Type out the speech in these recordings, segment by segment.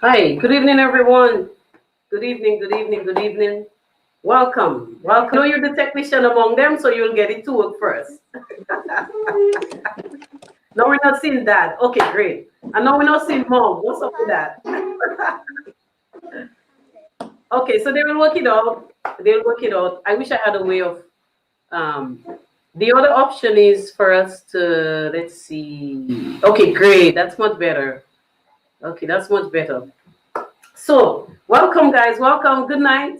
Hi, good evening, everyone. Good evening, good evening, good evening. Welcome, welcome. I know you're the technician among them, so you'll get it to work first. No, we're not seeing that. Okay, great. And now we're not seeing mom. What's up with that? Okay, so they will work it out. They'll work it out. I wish I had a way of. Um, the other option is for us to, let's see. Okay, great. That's much better. Okay, that's much better. So, welcome, guys. Welcome. Good night.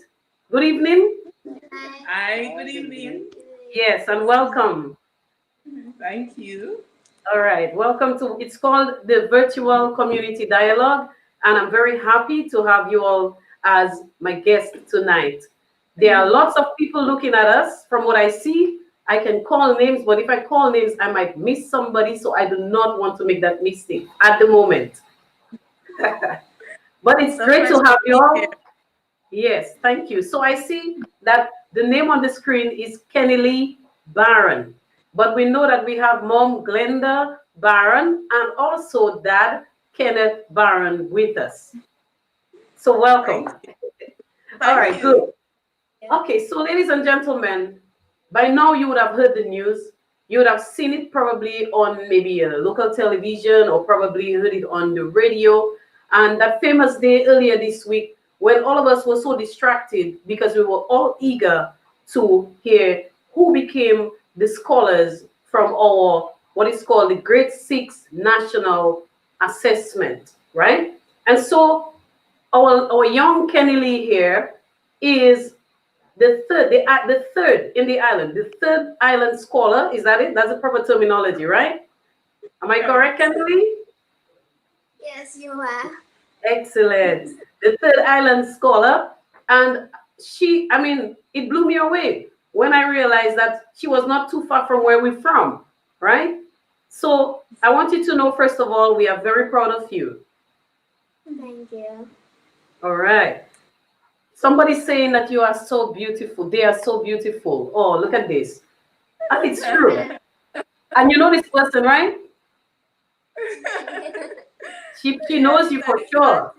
Good evening. Hi, good evening. Yes, and welcome. Thank you. All right, welcome to, it's called the Virtual Community Dialogue, and I'm very happy to have you all as my guest tonight. There are lots of people looking at us. From what I see, I can call names, but if I call names, I might miss somebody, so I do not want to make that mistake at the moment. But it's great to have you all. Yes, thank you. So I see that the name on the screen is Kenilee Baron, but we know that we have Mom Glenda Baron and also Dad Kenneth Baron with us. So welcome. All right, good. Okay, so ladies and gentlemen, by now you would have heard the news. You would have seen it probably on maybe a local television or probably heard it on the radio. And that famous day earlier this week when all of us were so distracted because we were all eager to hear who became the scholars from our, what is called the Grade 6 National Assessment, right? And so our young Kenilee here is the third in the island, the third island scholar. Is that it? That's the proper terminology, right? Am I correct, Kenilee? Yes, you are. Excellent. The third island scholar. And she, I mean, it blew me away when I realized that she was not too far from where we're from, right? So I want you to know, first of all, we are very proud of you. Thank you. All right. Somebody's saying that you are so beautiful. They are so beautiful. Oh, look at this. And it's true. And you know this person, right? She knows you for sure.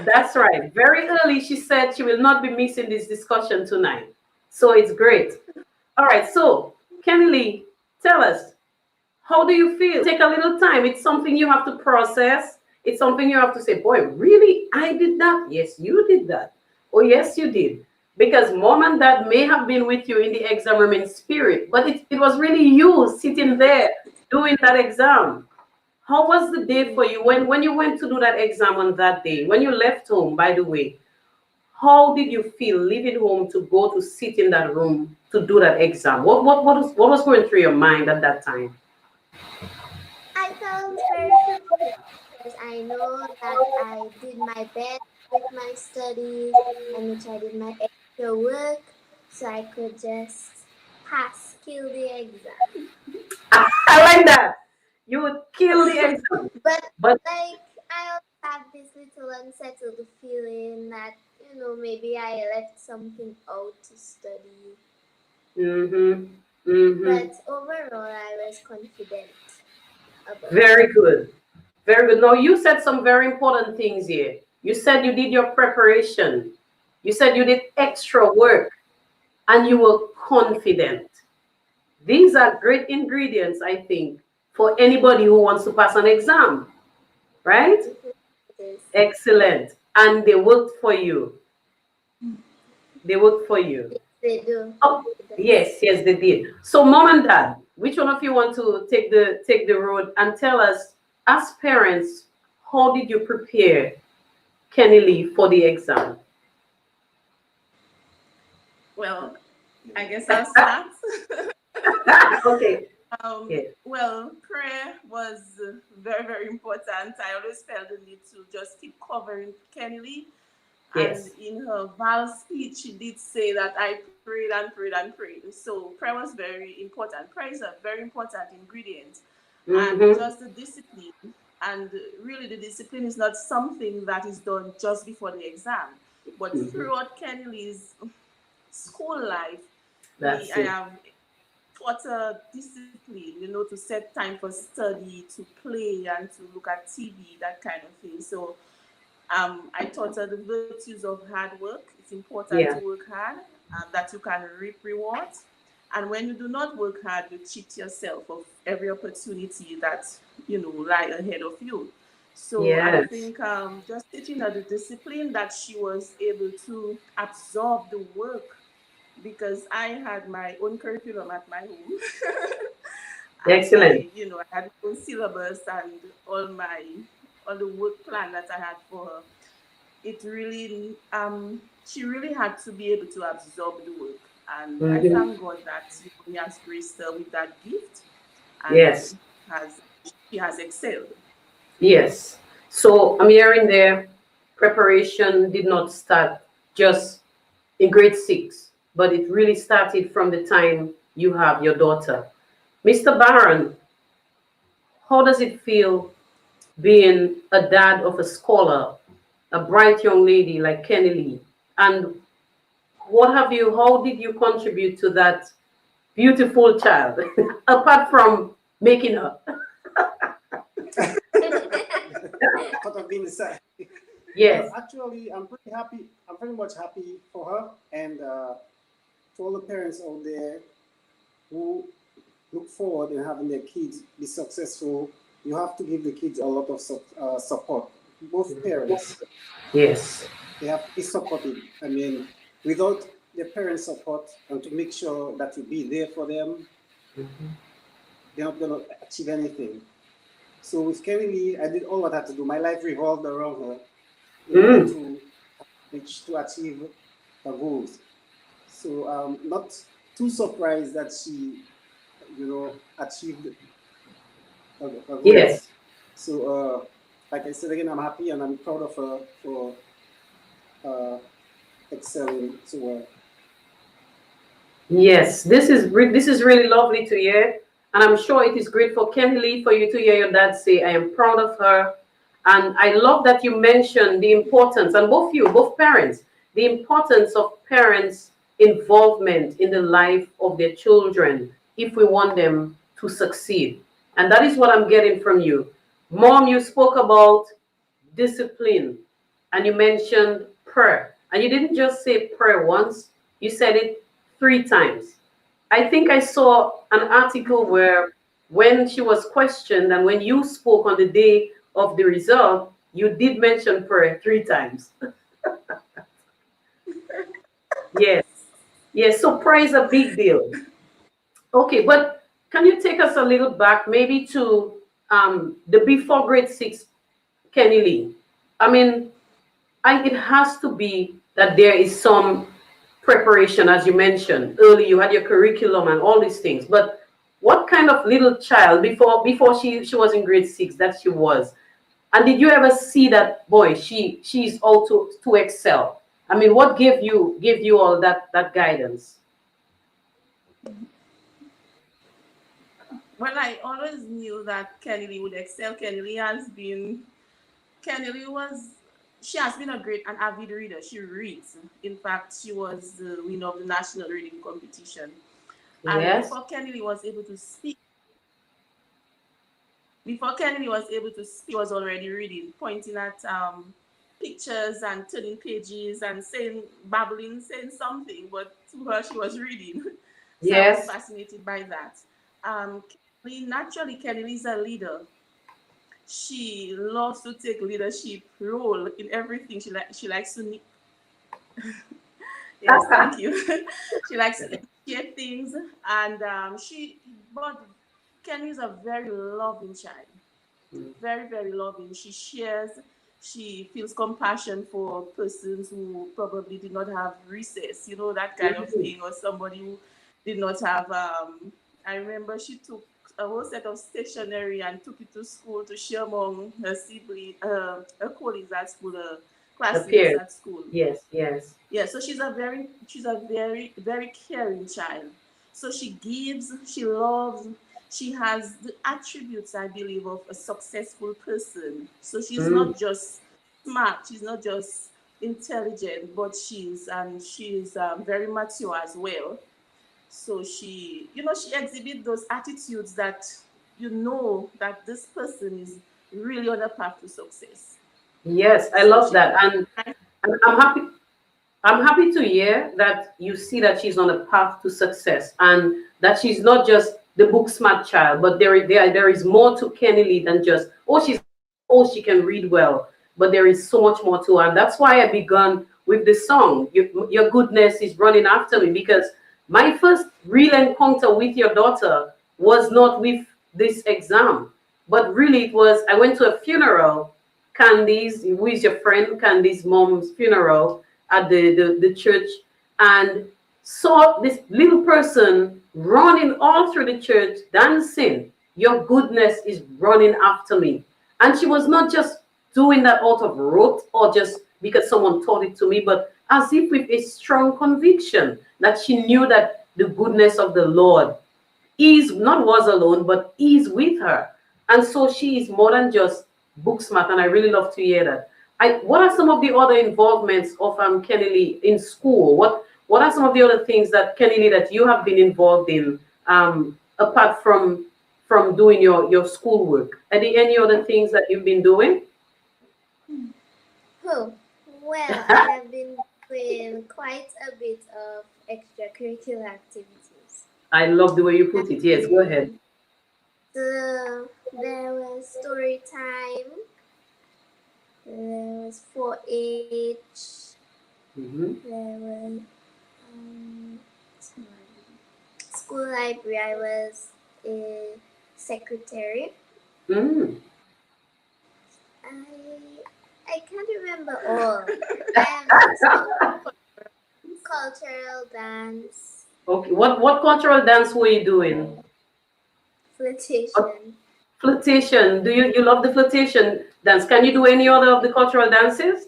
That's right. Very early, she said she will not be missing this discussion tonight. So it's great. All right. So, Kenilee, tell us, how do you feel? Take a little time. It's something you have to process. It's something you have to say, boy, really? I did that? Yes, you did that. Oh, yes, you did. Because mom and dad may have been with you in the exam room in spirit, but it was really you sitting there doing that exam. How was the day for you when you went to do that exam on that day? When you left home, by the way, how did you feel leaving home to go to sit in that room to do that exam? What was going through your mind at that time? I felt very confident because I know that I did my best with my studies and which I did my extra work so I could just pass, kill the exam. I like that. You would kill the exam. But like I also have this little unsettled feeling that, maybe I left something out to study. Mm-hmm. Mm-hmm. But overall I was confident about Very good. Very good. Now, you said some very important things here. You said you did your preparation. You said you did extra work and you were confident. These are great ingredients, I think, for anybody who wants to pass an exam, right? it. Excellent. And they worked for you. They worked for you. They do. Oh, yes, yes, they did. So, mom and dad, which one of you want to take the road and tell us, as parents, how did you prepare Kenilee for the exam? Well, I guess I'll start. Okay. Yeah. Well, prayer was very, very important. I always felt the need to just keep covering Kenilee. Yes. And in her Val speech, she did say that I prayed and prayed and prayed. So prayer was very important. Prayer is a very important ingredient. And Mm-hmm. just the discipline. And really, the discipline is not something that is done just before the exam, but throughout Kenilee's school life. That's I it. have taught her discipline, you know, to set time for study, to play, and to look at TV, that kind of thing. So I taught her the virtues of hard work. It's important to Yeah. work hard, that you can reap rewards. And when you do not work hard, you cheat yourself of every opportunity that, you know, lie ahead of you. So I Yes. think just teaching her the discipline, that she was able to absorb the work, because I had my own curriculum at my home. And Excellent. I had my own syllabus and all the work plan that I had for her. It really she really had to be able to absorb the work, and I Mhm. thank God that he has graced her with that gift, Yes. and has she has excelled. Yes. So I'm hearing there, preparation did not start just in grade 6, but it really started from the time you have your daughter. Mr. Baron, how does it feel being a dad of a scholar, a bright young lady like Kenilee? And how did you contribute to that beautiful child, apart from making her? What I've been said. Well, Yes. actually, I'm pretty happy. I'm very much happy for her and for all the parents out there who look forward in having their kids be successful. You have to give the kids a lot of support. Both parents, Yes. they have to be supported. I mean, without their parents' support and to make sure that you be there for them, they're not going to achieve anything. So with Kennedy, I did all what I had to do. My life revolved around her in order Mm. to achieve her goals. So not too surprised that she, achieved her goals. Yes. So like I said again, I'm happy and I'm proud of her for uh, excelling so well. Yes, this is really lovely to hear, and I'm sure it is great for Kenilee for you to hear your dad say, "I am proud of her," and I love that you mentioned the importance, and both parents, the importance of parents' involvement in the life of their children if we want them to succeed, and that is what I'm getting from you, Mom. You spoke about discipline, and you mentioned prayer. And you didn't just say prayer once, you said it 3 times. I think I saw an article where when she was questioned and when you spoke on the day of the result, you did mention prayer 3 times. Yes, yes. So prayer is a big deal. Okay, but can you take us a little back, maybe to the before grade 6 Kenilee? I mean, it has to be that there is some preparation, as you mentioned early. You had your curriculum and all these things. But what kind of little child before she was in grade 6 that she was? And did you ever see that boy? She's out to excel. I mean, what gave you all that guidance? Well, I always knew that Kennedy would excel. Kennedy was, she has been a great and avid reader. She reads. In fact, she was the winner of the national reading competition. And Yes. before Kennedy was able to speak, she was already reading, pointing at pictures and turning pages and babbling, saying something, but to her, she was reading. So I was Yes. fascinated by that. Um, Kennedy is a leader. She loves to take leadership role in everything. She likes to yes, thank you. She likes to initiate things, and but Kenny is a very loving child, very very loving. She shares. She feels compassion for persons who probably did not have recess, that kind of Mhm. thing, or somebody who did not have. I remember she took a whole set of stationery and took it to school to share among her siblings, her colleagues at school, her classmates Appeared. at school. Yes. Yes. Yeah, so she's a very very caring child. So she gives, she loves, she has the attributes, I believe, of a successful person. So she's Mm. not just smart, she's not just intelligent, but she's very mature as well. So she, she exhibits those attitudes that that this person is really on a path to success. Yes, I So love she, that. And I'm happy to hear that you see that she's on a path to success and that she's not just the book smart child, but there is more to Kenilee than just, oh, she can read well, but there is so much more to her. And that's why I begun with the song, your goodness is running after me, because my first real encounter with your daughter was not with this exam, but really it was, I went to a funeral, Candy's, who is your friend, Candy's mom's funeral at the church, and saw this little person running all through the church dancing. Your goodness is running after me. And she was not just doing that out of rote or just because someone taught it to me, but as if with a strong conviction that she knew that the goodness of the Lord is not was alone, but is with her. And so she is more than just book smart, and I really love to hear that. What are some of the other involvements of Kenilee in school? What are some of the other things that Kenilee that you have been involved in, apart from doing your schoolwork? Any other things that you've been doing? Oh, well, I have been doing quite a bit of extracurricular activities. I love the way you put it. Yes, go ahead. So there was story time, there was 4-H, there was school library. I was a secretary. Mm. I can't remember all. I am cultural dance. Okay. What cultural dance were you doing? Flirtation. Flirtation. Do you love the flirtation dance? Can you do any other of the cultural dances?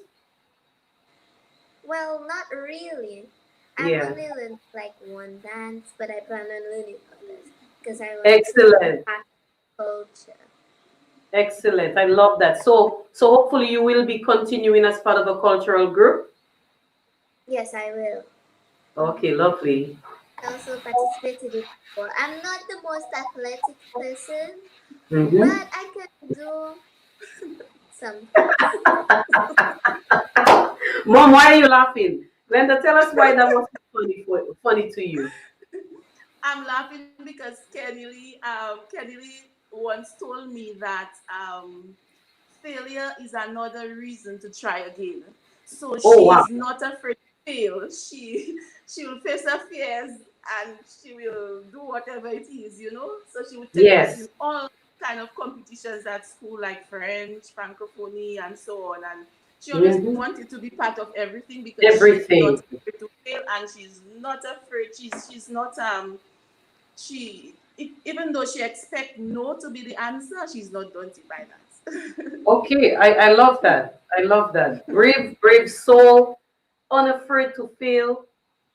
Well, not really. I've Yeah. only learned like one dance, but I plan on learning others because I want Excellent. to culture. Excellent. I love that. So hopefully you will be continuing as part of a cultural group. Yes, I will. Okay, lovely. I also participated in before. I'm not the most athletic person, Mhm. but I can do some. Mom, why are you laughing? Glenda, tell us why that was funny to you. I'm laughing because Kennedy once told me that failure is another reason to try again. So Oh she wow. is not afraid to fail. She will face her fears and she will do whatever it is. So she would take part in Yes. all kind of competitions at school, like French, Francophonie, and so on. And she always Hmm. wanted to be part of everything because she's not Everything. afraid to fail and she's not afraid. She's not even though she expect no to be the answer, she's not daunted by that. Okay, I love that. I love that. Brave soul, unafraid to fail.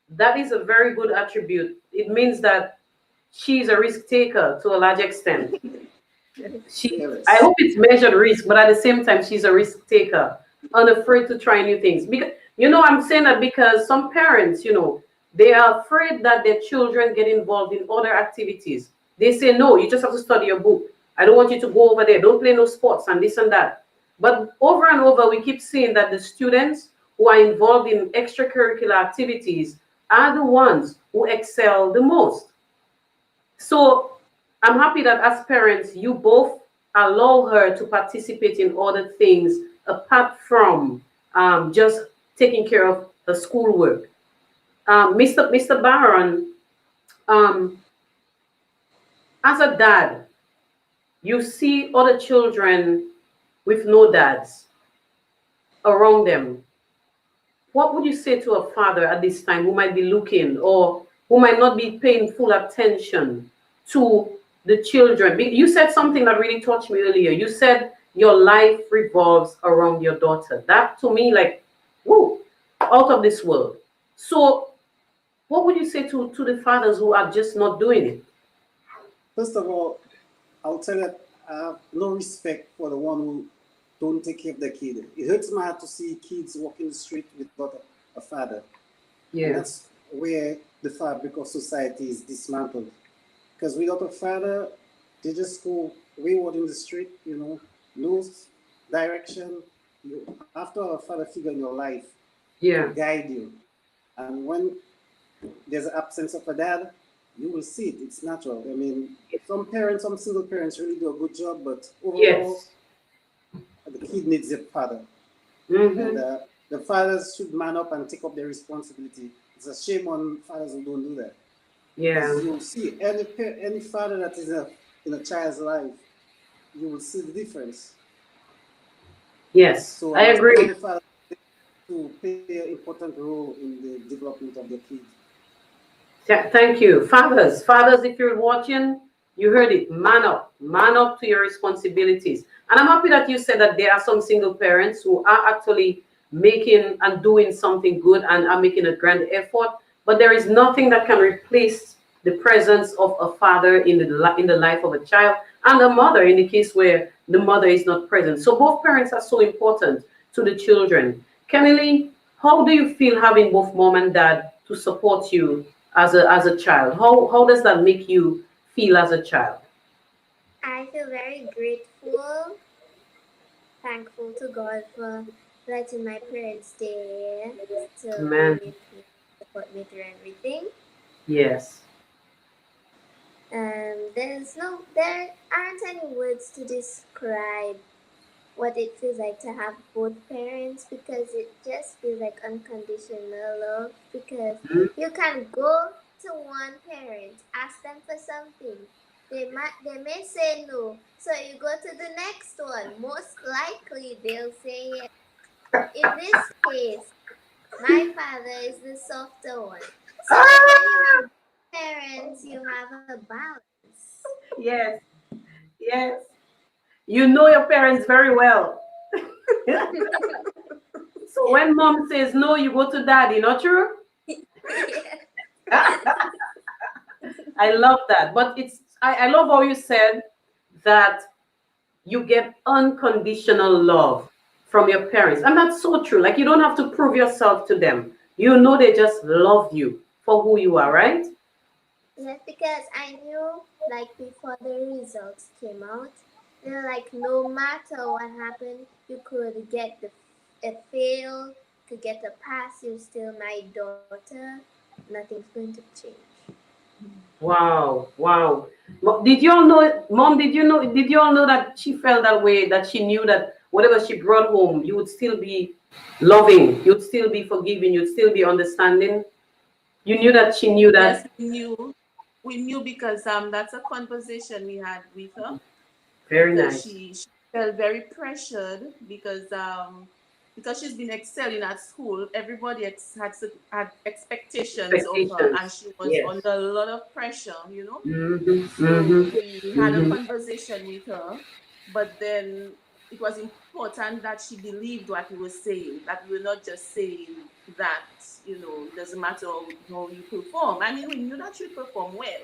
That is a very good attribute. It means that she's a risk taker to a large extent. I Yes. hope it's measured risk, but at the same time, she's a risk taker, unafraid to try new things. Because I'm saying that because some parents, they are afraid that their children get involved in other activities. They say, no, you just have to study your book. I don't want you to go over there. Don't play no sports and this and that. But over and over, we keep seeing that the students who are involved in extracurricular activities are the ones who excel the most. So I'm happy that as parents, you both allow her to participate in other things apart from just taking care of the schoolwork. Mr. Baron, um, as a dad, you see other children with no dads around them. What would you say to a father at this time who might be looking or who might not be paying full attention to the children? You said something that really touched me earlier. You said your life revolves around your daughter. That to me, like, whoa, out of this world. So, what would you say to the fathers who are just not doing it? First of all, I'll tell you, I have no respect for the one who don't take care of the kid. It hurts my heart to see kids walking the street without a father. And Yeah. that's where the fabric of society is dismantled. Because without a father, they just go wayward in the street, lose direction. You have to have a father figure in your life to Yeah. guide you. And when there's an absence of a dad, you will see it. It's natural. I mean, some single parents really do a good job, but overall, Yes. the kid needs a father. Mm-hmm. And the fathers should man up and take up their responsibility. It's a shame on fathers who don't do that. Yeah. Because you'll see any father that is in a child's life, you will see the difference. Yes. So I agree. the father to play an important role in the development of the kid. Thank you. Fathers, if you're watching, you heard it. Man up to your responsibilities. And I'm happy that you said that there are some single parents who are actually making and doing something good and are making a grand effort. But there is nothing that can replace the presence of a father in the life of a child, and a mother in the case where the mother is not present. So both parents are so important to the children. Kenilee, how do you feel having both mom and dad to support you as a child? How does that make you feel as a child? I feel very grateful, thankful to God for letting my parents stay here to be Amen. with me, support me through everything. Yes. There aren't any words to describe what it feels like to have both parents, because it just feels like unconditional love, because Mhm. you can go to one parent, ask them for something, they may say no, so you go to the next one, most likely they'll say yes. In this case, my father is the softer one, so when you have parents, you have a balance. Yes. Yes. You know your parents very well. So when mom says no, you go to daddy, not true? I love that. But I love how you said that you get unconditional love from your parents. And that's so true. Like you don't have to prove yourself to them. You know they just love you for who you are, right? Yes, because I knew, like, before the results came out, like, no matter what happened, you could get a fail, could get a pass, you're still my daughter. Nothing's going to change. Wow, wow. Did you all know, Mom, did you all know that she felt that way, that she knew that whatever she brought home, you would still be loving, you'd still be forgiving, you'd still be understanding? You knew that she knew Yes, that? we knew. We knew because that's a conversation we had with her, Very because nice. she felt very pressured because she's been excelling at school. Everybody had expectations of her, and Expectations. she was Yes. under a lot of pressure. Mm-hmm, So mm-hmm, we had a mm-hmm. conversation with her, but then it was important that she believed what we were saying, that we were not just saying that, it doesn't matter how you perform. I mean, we knew that she'd perform well,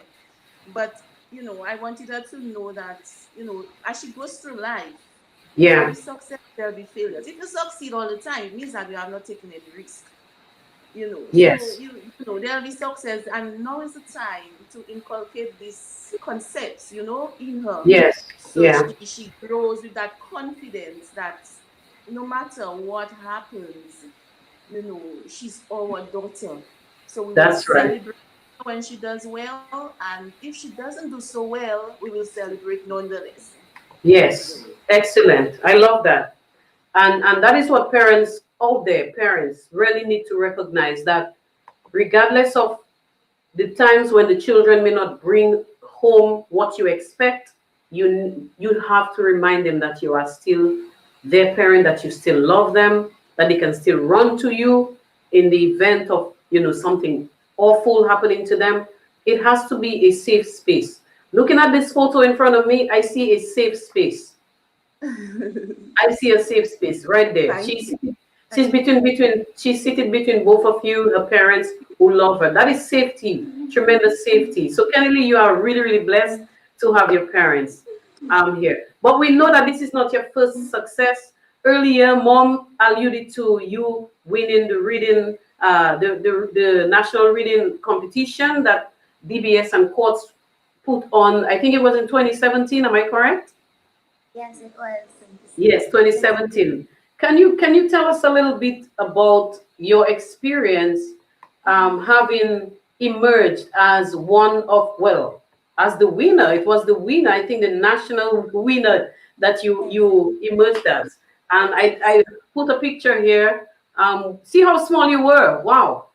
but, I wanted her to know that, as she goes through life, there'll Yeah. be success, there'll be failures. If you succeed all the time, it means that you have not taken any risk. So Yes. there'll be success, and now is the time to inculcate these concepts, in her, Yes. so Yeah. she grows with that confidence that no matter what happens, she's our daughter. So we will That's right. celebrate when she does well, and if she doesn't do so well, we will celebrate nonetheless. Yes. Excellent. I love that. And that is what parents out there, parents really need to recognize, that regardless of the times when the children may not bring home what you expect, you have to remind them that you are still their parent, that you still love them, that they can still run to you in the event of something awful happening to them. It has to be a safe space. Looking at this photo in front of me, I see a safe space. I see a safe space right there. Thank She's you. she's Thank you. between she's seated between both of you, her parents who love her. That is safety, tremendous safety. So Kennedy, you are really, really blessed to have your parents here. But we know that this is not your first success. Earlier, mom alluded to you winning the reading the national reading competition that DBS and Courts put on. I think it was in 2017. Am I correct? Yes, it was. Yes, 2017. Can you tell us a little bit about your experience having emerged as one of, well, as the winner? It was the winner, I think, the national winner that you emerged as. And I put a picture here. See how small you were. Wow.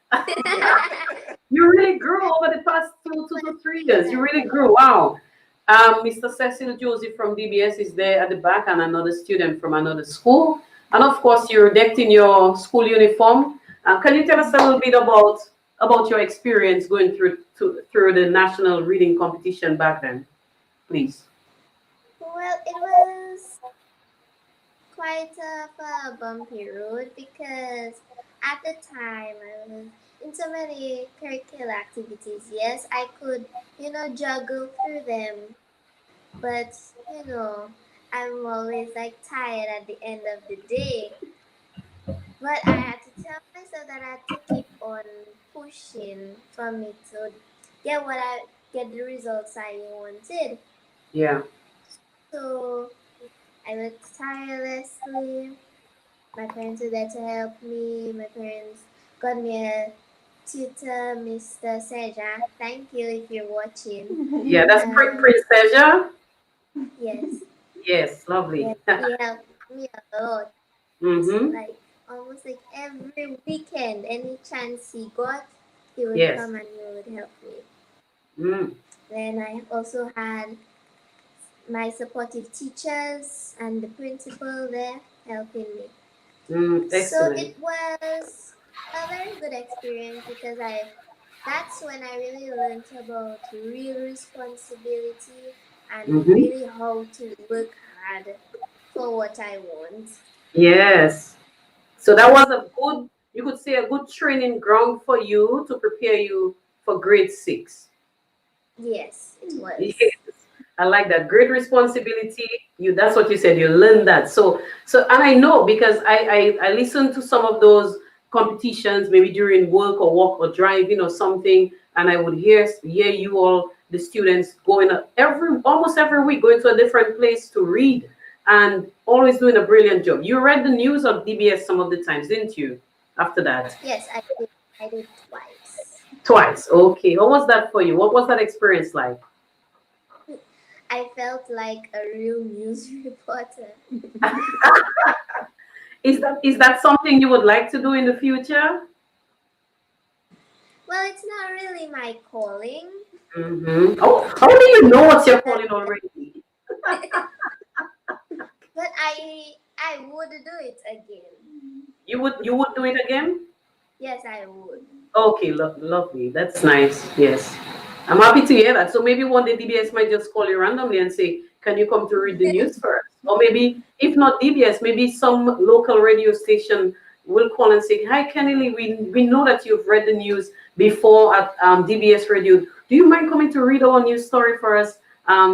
You really grew over the past 2 to 3 years. You really grew. Wow. Mr. Cecil Josie from DBS is there at the back, and another student from another school. And of course, you're decked in your school uniform. Can you tell us a little bit about your experience going through the national reading competition back then, please? Well, it was quite a bumpy road because at the time I was in so many curricular activities. Yes, I could, juggle through them, but I'm always like tired at the end of the day. But I had to tell myself that I had to keep on pushing for me to get the results I wanted. Yeah. So I worked tirelessly. My parents were there to help me. My parents got me a tutor, Mr. Seja. Thank you if you're watching. Yeah, that's Prince Seja. Yes. Yes, lovely. Yes, he helped me a lot. Like almost like every weekend, any chance he got, he would Yes. come and he would help me. Mm. Then I also had my supportive teachers and the principal there helping me. So Excellent. it was a very good experience because that's when I really learned about real responsibility and really how to work hard for what I want. Yes. So that was a good, you could say, a good training ground for you to prepare you for grade 6. Yes, it was. Yes. I like that. Great responsibility. That's what you said. You learned that. And I know because I listened to some of those competitions, maybe during work or walk or driving or something, and I would hear you all, the students, going almost every week, going to a different place to read, and always doing a brilliant job. You read the news of DBS some of the times, didn't you? After that. Yes, I did. I did twice. Twice. Okay. What was that for you? What was that experience like? I felt like a real news reporter. Is that something you would like to do in the future? Well, it's not really my calling. Oh, how do you know what's your calling already? But I would do it again. You would do it again? Yes, I would. Okay, lovely. That's nice. Yes. I'm happy to hear that. So maybe one day DBS might just call you randomly and say, can you come to read the news for us? Or maybe, if not DBS, maybe some local radio station will call and say, hi, Kenilee, we know that you've read the news before at DBS Radio. Do you mind coming to read our news story for us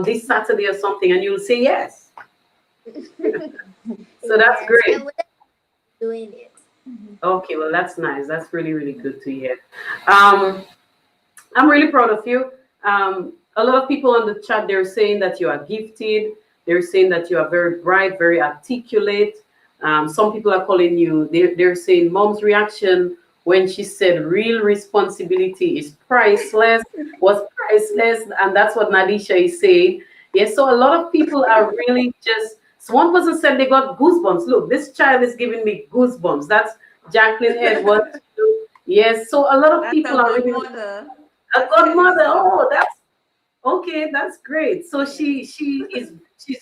this Saturday or something? And you'll say yes. So that's great. I would be doing it. Okay, well, that's nice. That's really, really good to hear. I'm really proud of you. A lot of people on the chat, they're saying that you are gifted. They're saying that you are very bright, very articulate. Some people are calling you, they're saying mom's reaction when she said real responsibility is priceless, was priceless. And that's what Nadisha is saying. Yes, so a lot of people are really just, so one person said they got goosebumps. Look, this child is giving me goosebumps. That's Jacqueline Edwards. Yes, so a lot of people are really... A godmother. Oh, that's okay. That's great. So she's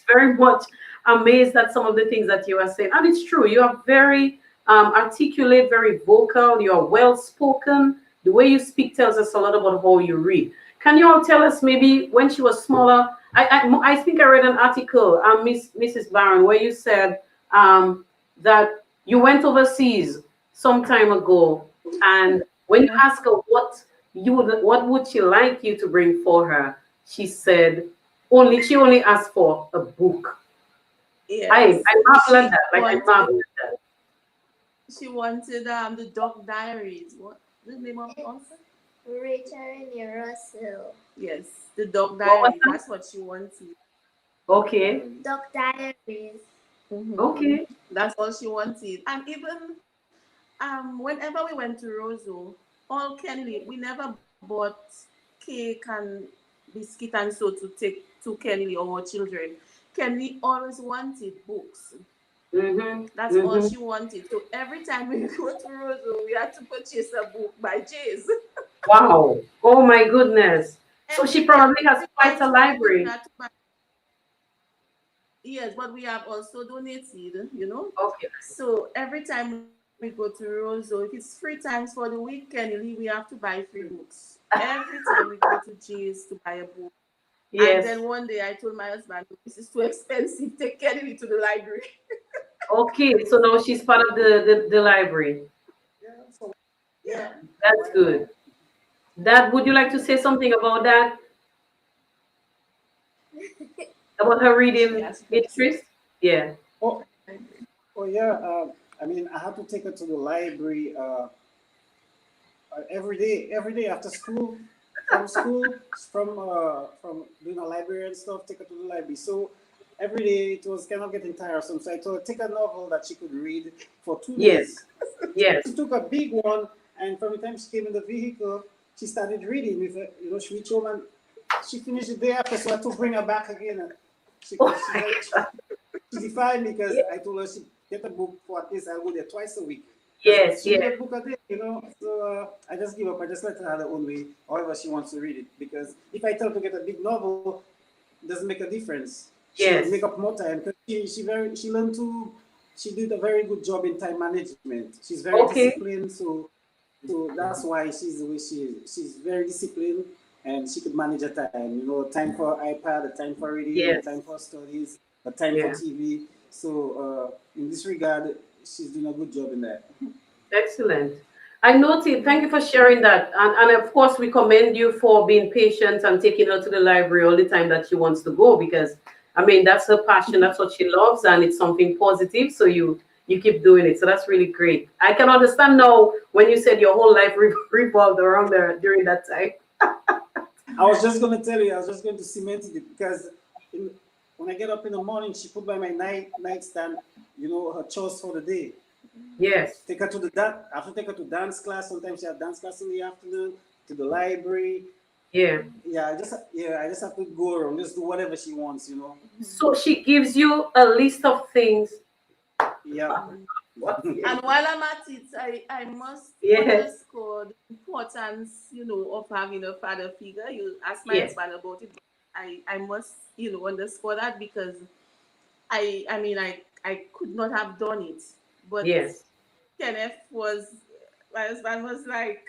very much amazed at some of the things that you are saying, and it's true. You are very articulate, very vocal. You are well spoken. The way you speak tells us a lot about how you read. Can you all tell us maybe when she was smaller? I think I read an article, Mrs. Baron, where you said that you went overseas some time ago, and when you ask her what would she like you to bring for her, she said she only asked for a book. Yes. I marvel at that. I marvel at that. She wanted the Duck Diaries. What the name of the It's author? Richard and Russell. Yes, the Duck What was Diaries. that? That's what she wanted. Okay. Duck Diaries. Mm-hmm. Okay. That's all she wanted. And even whenever we went to Roseau, all Kennedy, we never bought cake and biscuit and so to take to Kennedy or our children. Kennedy always wanted books. That's all Mm-hmm. she wanted. So every time we go to Roseau, we had to purchase a book by Jays. Wow. Oh my goodness. So she Every probably time has we quite went a for the week, we library. had to buy. Yes, but we have also donated, Okay. So every time we go to Roseau, if it's 3 times for the week, Kennedy, we have to buy 3 books. Every time we go to Jay's to buy a book. And then Yes. one day I told my husband, this is too expensive, take Kennedy to the library. Okay. So now she's part of the library. Yeah, so Yeah. yeah, That's why not? good. Dad, would you like to say something about that? About her She reading has friends in interest? Yeah. Oh, the library. oh yeah. I mean, I had to take her to the library every day after school, from doing a library and stuff. Take her to the library. So every day it was kind of getting tiresome. So I told her take a novel that she could read for two Yes. days. Yes. She took a big one, and from the time she came in the vehicle, she started reading with it. She reached home and she finished the day after. So I had to bring her back again. And Oh she my like God. she defied me because Ye- I told her she get a book for at least I'll go there twice a week. Because Yes. she read Yes. a book a day. So I just give up. I just let her have her own way, however she wants to read it. Because if I tell her to get a big novel, it doesn't make a difference. She would make Yes. up more time because she learned to she did a very good job in time management. She's very Okay. disciplined, so that's why she's the way she is. She's very disciplined and she could manage her time. Time for iPad, a time for reading, a time Yes. for studies, a time for Yeah. TV. So in this regard, she's doing a good job in that. Excellent. I noted, thank you for sharing that. And of course, we commend you for being patient and taking her to the library all the time that she wants to go because, I mean, that's her passion, that's what she loves, and it's something positive. So you keep doing it. So that's really great. I can understand now when you said your whole life revolved around there during that time. I was just going to tell you, I was just going to cement it because in, when I get up in the morning, she put by my nightstand, her chores for the day. Yes. Take her to I have to take her to dance class. Sometimes she has dance class in the afternoon, to the library. Yeah. I just have to go around, just do whatever she wants. So she gives you a list of things. Yeah. What? And while I'm at it, I must Yes. underscore the importance, of having a father figure. You asked my Yes. husband about it. But I must, underscore that because I could not have done it. But Yes. Kenneth my husband was like,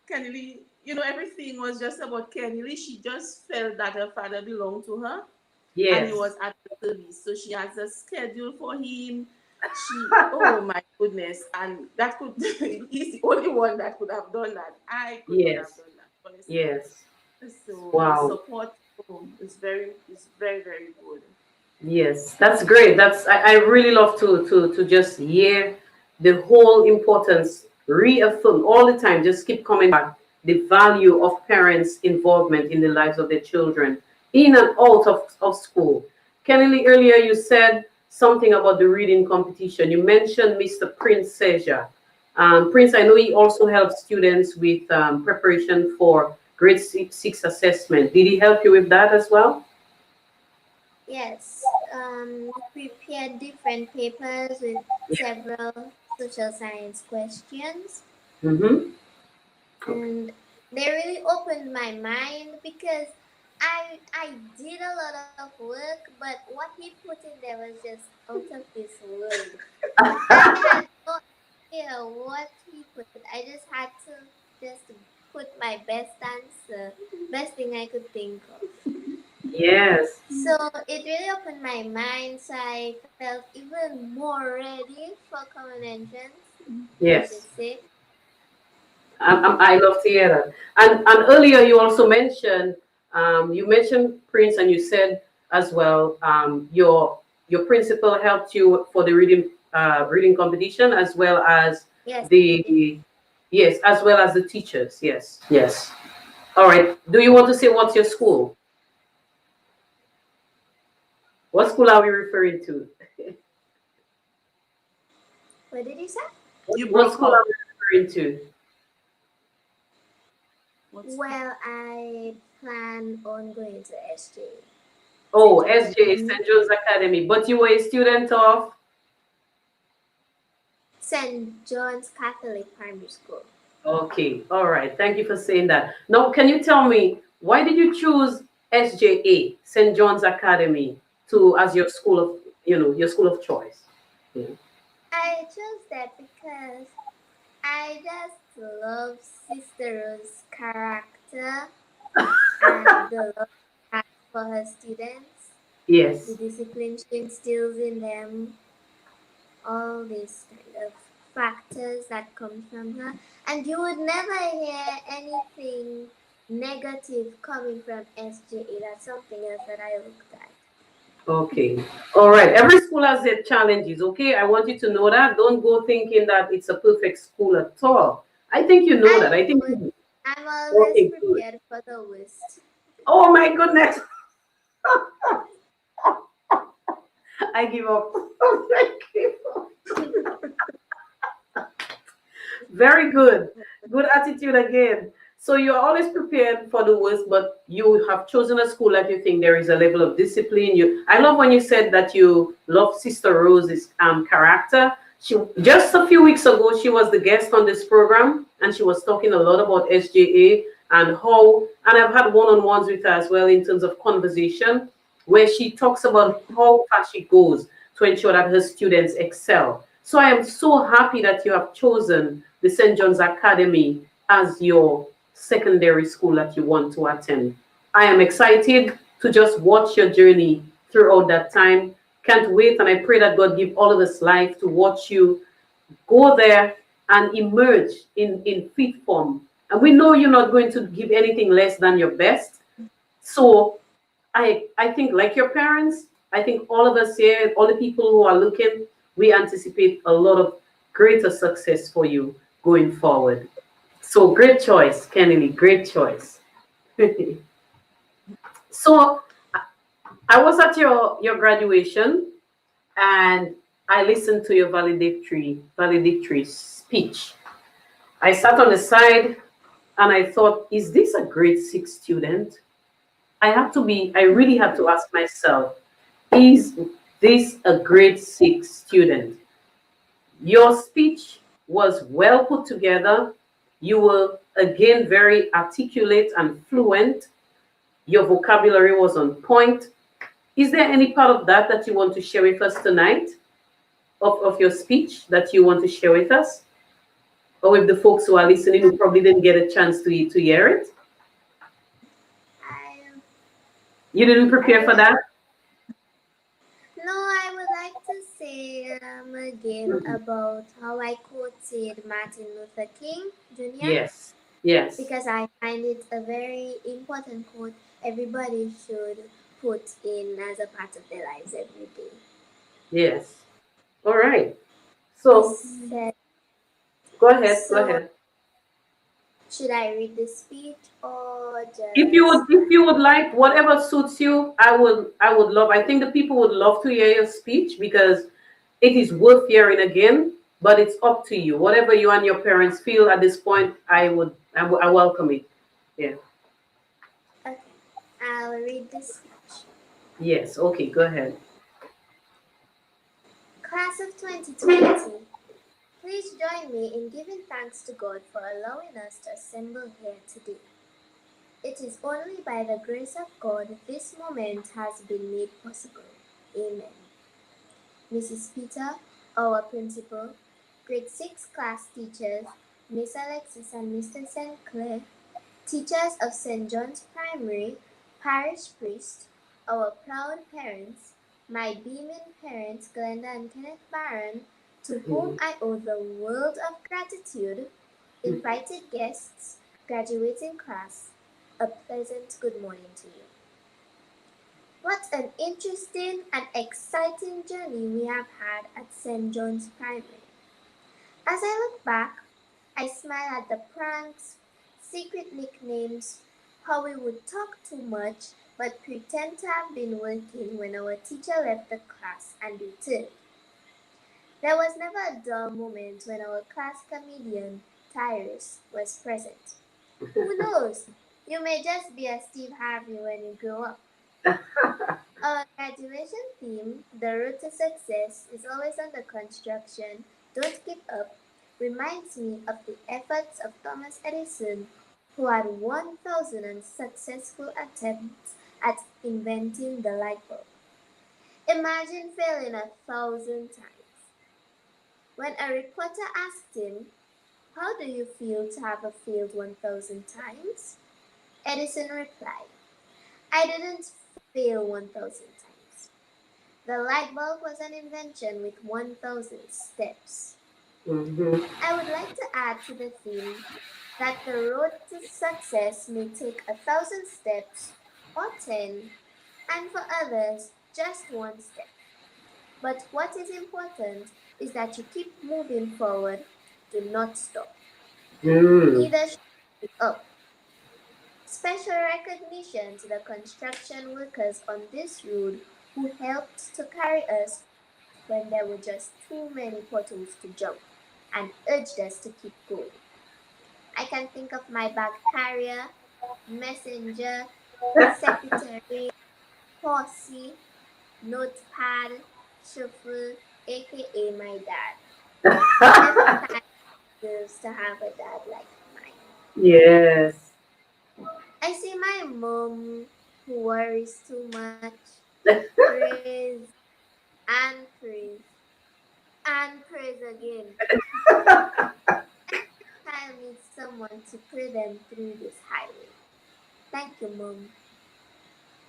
Kennedy, everything was just about Kennedy. She just felt that her father belonged to her and he Yes. was at the service. So she has a schedule for him. Oh my goodness. And that could, he's the only one that could have done that. I could not have Yes. done that, honestly. Yes. So the Wow. support is very, very good. Yes, that's great. I really love to just hear the whole importance reaffirm all the time. Just keep coming back the value of parents' involvement in the lives of their children in and out of school. Kennedy, earlier you said something about the reading competition. You mentioned Mr. Prince Seja. Prince, I know he also helps students with preparation for grade 6 assessment. Did he help you with that as well? Yes, we prepared different papers with several social science questions, Mm-hmm. Okay. and they really opened my mind because I did a lot of work, but what he put in there was just out of this world. I had no idea what he put. I just had to just put my best answer, best thing I could think of. Yes. So it really opened my mind, so I felt even more ready for common entrance, I should Yes. say. I love to hear that. And earlier you mentioned Prince, and you said as well your principal helped you for the reading reading competition, as well as Yes. the yes, as well as the teachers. Yes, yes. All right. Do you want to say what's your school? What school are we referring to? What did you say? You What broke school up. are we referring to? What's Well, I plan on going to SJ. Oh, St. John's SJ, Academy. St. John's Academy. But you were a student of? St. John's Catholic Primary School. Okay, all right. Thank you for saying that. Now, can you tell me why did you choose SJA, St. John's Academy, to as your school of, your school of choice? Yeah. I chose that because I just love Sister Rose's character and the love she has for her students, the Yes. discipline she instills in them, all these kind of factors that come from her. And you would never hear anything negative coming from SJA. That's something else that I looked at. Okay. All right. Every school has their challenges. Okay. I want you to know that. Don't go thinking that it's a perfect school at all. I think you know that. I I think. would. I'm always Okay. Good. prepared for the worst. Oh my goodness. I give up. I give up. Very good. Good attitude again. So you're always prepared for the worst, but you have chosen a school that you think there is a level of discipline. I love when you said that you love Sister Rose's character. She just a few weeks ago she was the guest on this program, and she was talking a lot about SJA and how. And I've had one-on-ones with her as well in terms of conversation, where she talks about how far she goes to ensure that her students excel. So I am so happy that you have chosen the St. John's Academy as your secondary school that you want to attend. I am excited to just watch your journey throughout that time. Can't wait, and I pray that God give all of us life to watch you go there and emerge in fit form. And we know you're not going to give anything less than your best. So I think, like your parents, I think all of us here, all the people who are looking, we anticipate a lot of greater success for you going forward. So great choice, Kennedy, great choice. So I was at your graduation, and I listened to your valedictory speech. I sat on the side and I thought, is this a grade 6 student? I really had to ask myself, is this a grade 6 student? Your speech was well put together. You were again very articulate and fluent. Your vocabulary was on point. Is there any part of that that you want to share with us tonight, of your speech that you want to share with us? Or with the folks who are listening who probably didn't get a chance to hear it? I, You didn't I prepare would for like, that? no, I would like to say again about how I quoted Martin Luther King Jr. Yes. Yes. because I find it a very important quote everybody should put in as a part of their lives every day. Yes. All right. He So said, go ahead. Go so ahead. should I read the speech or If just you would like, whatever suits you, I would love. I think the people would love to hear your speech because it is worth hearing again. But it's up to you. Whatever you and your parents feel at this point, I welcome it. Yeah. okay, I'll read the speech. Yes. Okay. Go ahead. Class of 2020, please join me in giving thanks to God for allowing us to assemble here today. It is only by the grace of God this moment has been made possible. Amen. Mrs. Peter, our principal, grade 6 class teachers, Miss Alexis and Mr. St. Clair, teachers of St. John's Primary, parish priest, our proud parents, my beaming parents, Glenda and Kenneth Baron, to whom I owe the world of gratitude, invited guests, graduating class, a pleasant good morning to you. What an interesting and exciting journey we have had at St. John's Primary. As I look back, I smile at the pranks, secret nicknames, how we would talk too much but pretend to have been working when our teacher left the class and returned. There was never a dull moment when our class comedian, Tyrus, was present. Who knows? You may just be a Steve Harvey when you grow up. Our graduation theme, The Road to Success, is always under construction. Don't give up. Reminds me of the efforts of Thomas Edison, who had 1,000 unsuccessful attempts at inventing the light bulb. Imagine failing 1,000 times. When a reporter asked him, "How do you feel to have failed 1,000 times?" Edison replied, "I didn't fail 1,000 times. The light bulb was an invention with 1,000 steps." I would like to add to the theme that the road to success may take 1,000 steps or 10, and for others, just one step. But what is important is that you keep moving forward, do not stop. Either shoot up. Special recognition to the construction workers on this road who helped to carry us when there were just too many potholes to jump and urged us to keep going. I can think of my bag carrier, messenger, secretary, posse, notepad, chauffeur, aka my dad. Every time deserves to have a dad like mine. Yes. I see my mom who worries too much, praise and praise and praise again. Child needs someone to pray them through this highway. Thank you, Mom.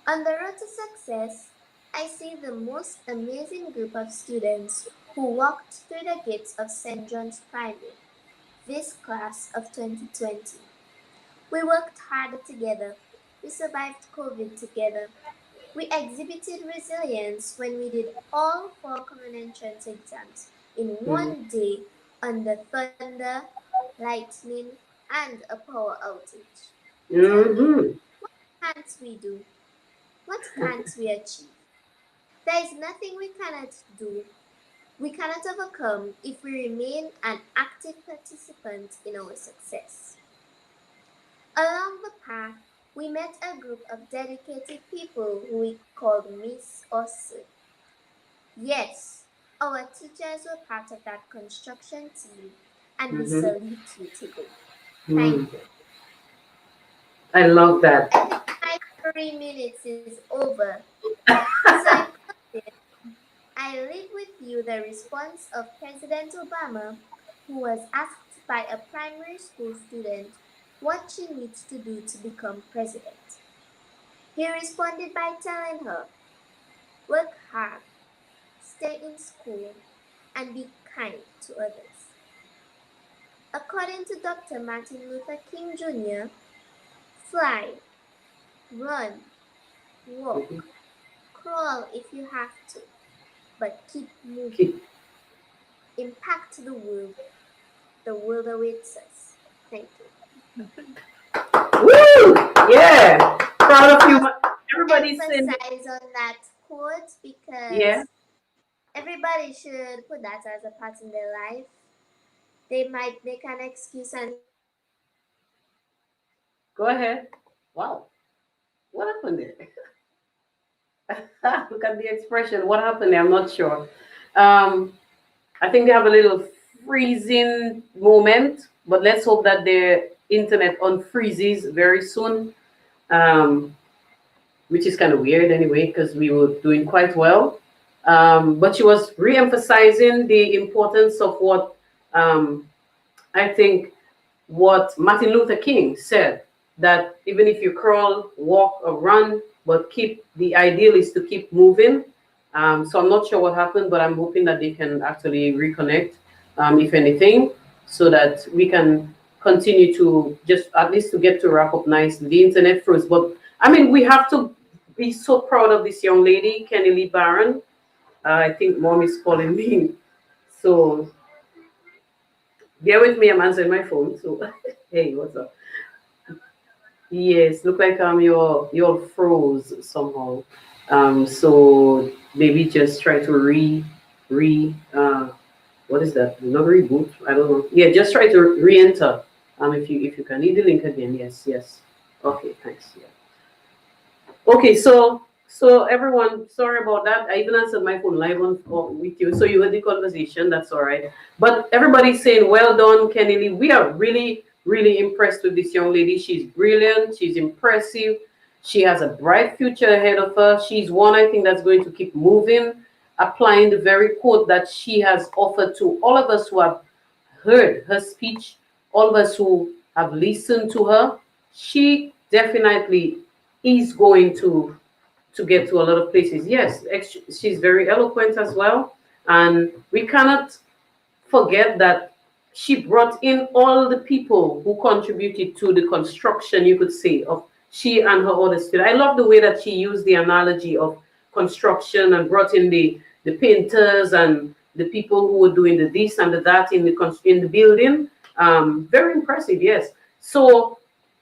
On the road to success, I see the most amazing group of students who walked through the gates of St. John's Primary, this class of 2020. We worked hard together. We survived COVID together. We exhibited resilience when we did all 4 common entrance exams in one day under thunder, lightning, and a power outage. Tell me, what can't we do? What can't we achieve? There is nothing we cannot do, we cannot overcome if we remain an active participant in our success. Along the path, we met a group of dedicated people who we called Miss or Sir. Yes, our teachers were part of that construction team, and we salute you today. Thank you. I love that. I think my 3 minutes is over. So in closing, I leave with you the response of President Obama, who was asked by a primary school student what she needs to do to become president. He responded by telling her, "Work hard, stay in school, and be kind to others." According to Dr. Martin Luther King Jr., fly, run, walk, crawl if you have to, but keep moving. Impact the world. The world awaits us. Thank you. Woo! Yeah. Proud of you. Everybody's saying, emphasize on that quote because yeah. everybody should put that as a part in their life. They might make an excuse and Go ahead. Wow. What happened there? Look at the expression. What happened there? I'm not sure. I think they have a little freezing moment, but let's hope that the internet unfreezes very soon, which is kind of weird anyway, because we were doing quite well. But she was re-emphasizing the importance of what I think what Martin Luther King said, that even if you crawl, walk, or run, but the ideal is to keep moving. So I'm not sure what happened, but I'm hoping that they can actually reconnect, if anything, so that we can continue to just at least to get to wrap up nicely. The internet froze, but I mean, we have to be so proud of this young lady, Kenilee Baron. I think mom is calling me. So bear with me, I'm answering my phone. So hey, what's up? Yes, look like you're froze somehow. So maybe just try to what is that? Not reboot. I don't know. Yeah, just try to re-enter. If you can need the link again. Yes, yes. Okay, thanks. Yeah. Okay, so everyone, sorry about that. I even answered my phone live with you, so you heard the conversation. That's all right. But everybody's saying, "Well done, Kenilee." We are really, really impressed with this young lady. She's brilliant. She's impressive. She has a bright future ahead of her. She's one, I think, that's going to keep moving, applying the very quote that she has offered to all of us who have heard her speech, all of us who have listened to her. She definitely is going to get to a lot of places. Yes, she's very eloquent as well, and we cannot forget that she brought in all the people who contributed to the construction, you could say, of she and her other students. I love the way that she used the analogy of construction and brought in the painters and the people who were doing the this and the that in the building. Very impressive, yes. So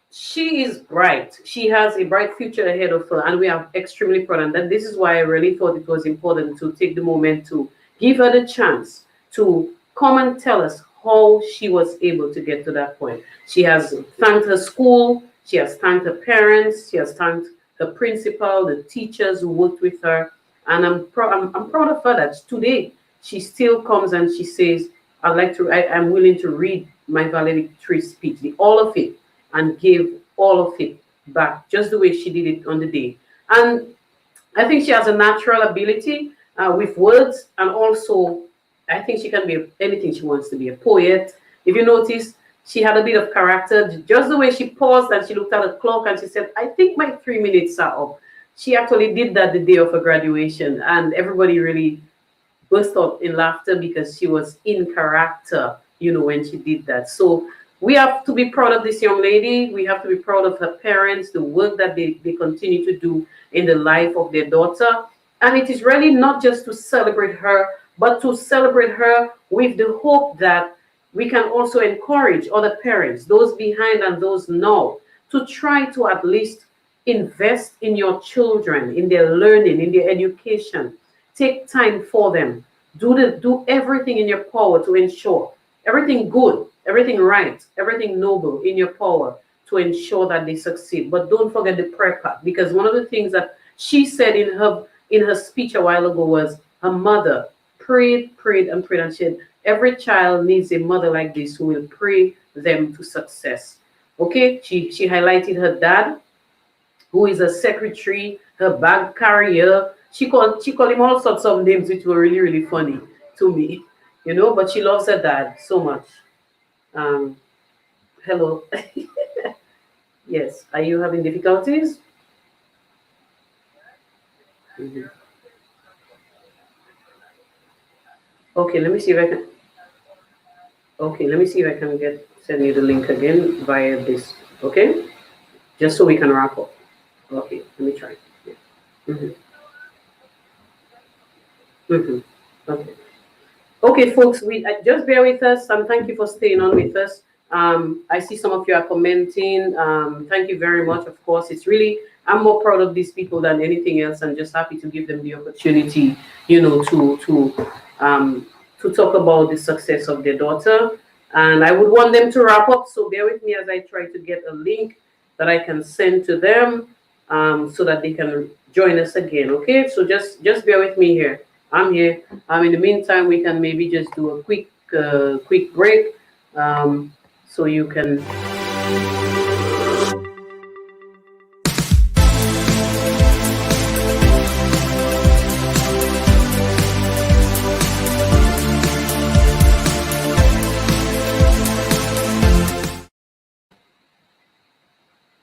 she is bright. She has a bright future ahead of her, and we are extremely proud. And that this is why I really thought it was important to take the moment to give her the chance to come and tell us how she was able to get to that point. She has thanked her school, she has thanked her parents, she has thanked her principal, the teachers who worked with her. And I'm proud of her that today she still comes and she says, I'm willing to read my valedictory speech, all of it, and give all of it back, just the way she did it on the day. And I think she has a natural ability with words, and also I think she can be anything she wants to be, a poet. If you notice, she had a bit of character, just the way she paused and she looked at the clock and she said, I think my 3 minutes are up. She actually did that the day of her graduation, and everybody really burst out in laughter because she was in character, when she did that. So we have to be proud of this young lady. We have to be proud of her parents, the work that they continue to do in the life of their daughter. And it is really not just to celebrate her, but to celebrate her with the hope that we can also encourage other parents, those behind and those now, to try to at least invest in your children, in their learning, in their education. Take time for them. Do everything in your power to ensure everything good, everything right, everything noble in your power to ensure that they succeed. But don't forget the prayer part, because one of the things that she said in her speech a while ago was her mother prayed, and she said, every child needs a mother like this who will pray them to success. Okay, she highlighted her dad, who is a secretary, her bag carrier. She called him all sorts of names, which were really, really funny to me, but she loves her dad so much. Hello. Yes, are you having difficulties? Okay, let me see if I can. Okay, let me see if I can send you the link again via this. Okay, just so we can wrap up. Okay, let me try. Yeah. Okay. Okay, folks, just bear with us, and thank you for staying on with us. I see some of you are commenting. Thank you very much. Of course, I'm more proud of these people than anything else, and just happy to give them the opportunity, to talk about the success of their daughter. And I would want them to wrap up, so bear with me as I try to get a link that I can send to them, so that they can join us again. Okay, so just bear with me here. I'm here. In the meantime, we can maybe just do a quick break, so you can.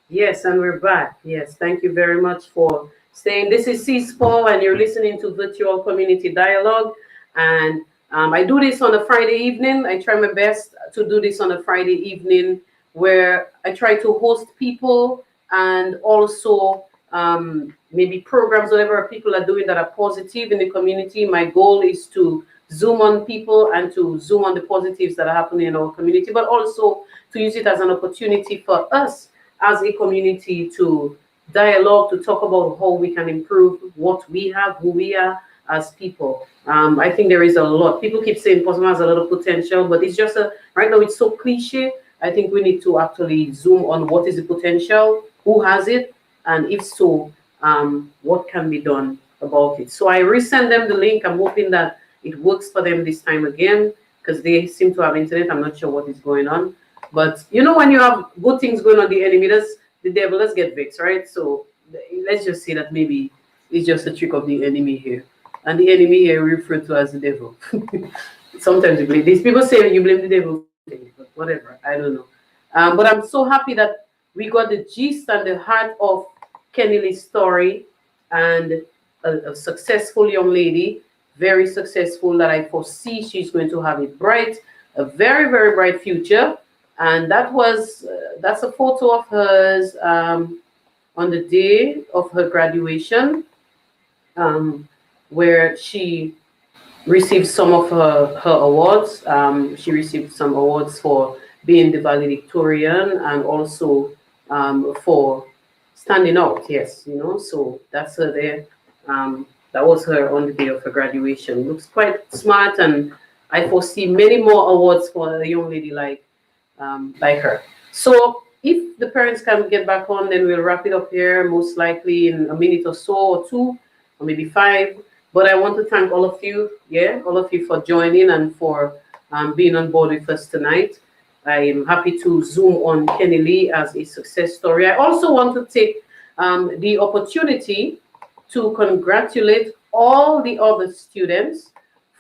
Yes, and we're back. Yes, thank you very much for staying. This is C-Sport, and you're listening to Virtual Community Dialogue. And I do this on a Friday evening. I try my best to do this on a Friday evening, where I try to host people and also maybe programs, whatever people are doing that are positive in the community. My goal is to zoom on people and to zoom on the positives that are happening in our community, but also to use it as an opportunity for us as a community to dialogue, to talk about how we can improve what we have, who we are as people. I think there is a lot. People keep saying Possum has a lot of potential, but it's just right now it's so cliche. I think we need to actually zoom on what is the potential, who has it, and if so, what can be done about it. So I resend them the link. I'm hoping that it works for them this time again, because they seem to have internet. I'm not sure what is going on. But you know, when you have good things going on, the enemy does, the devil does get vexed, right? So let's just say that maybe it's just a trick of the enemy here. And the enemy here referred to as the devil. Sometimes you blame, these people say you blame the devil, but whatever, I don't know. But I'm so happy that we got the gist and the heart of Kenilee's story, and a successful young lady, very successful, that I foresee she's going to have it bright, a very, very bright future. And that was, that's a photo of hers on the day of her graduation, where she received some of her awards. She received some awards for being the valedictorian, and also for standing out. Yes, you know, so that's her there. That was her on the day of her graduation. Looks quite smart, and I foresee many more awards for a young lady like her. So if the parents can get back on, then we'll wrap it up here, most likely in a minute or so, or two, or maybe 5. But I want to thank all of you, all of you for joining and for being on board with us tonight. I am happy to zoom on Kenilee as a success story. I also want to take the opportunity to congratulate all the other students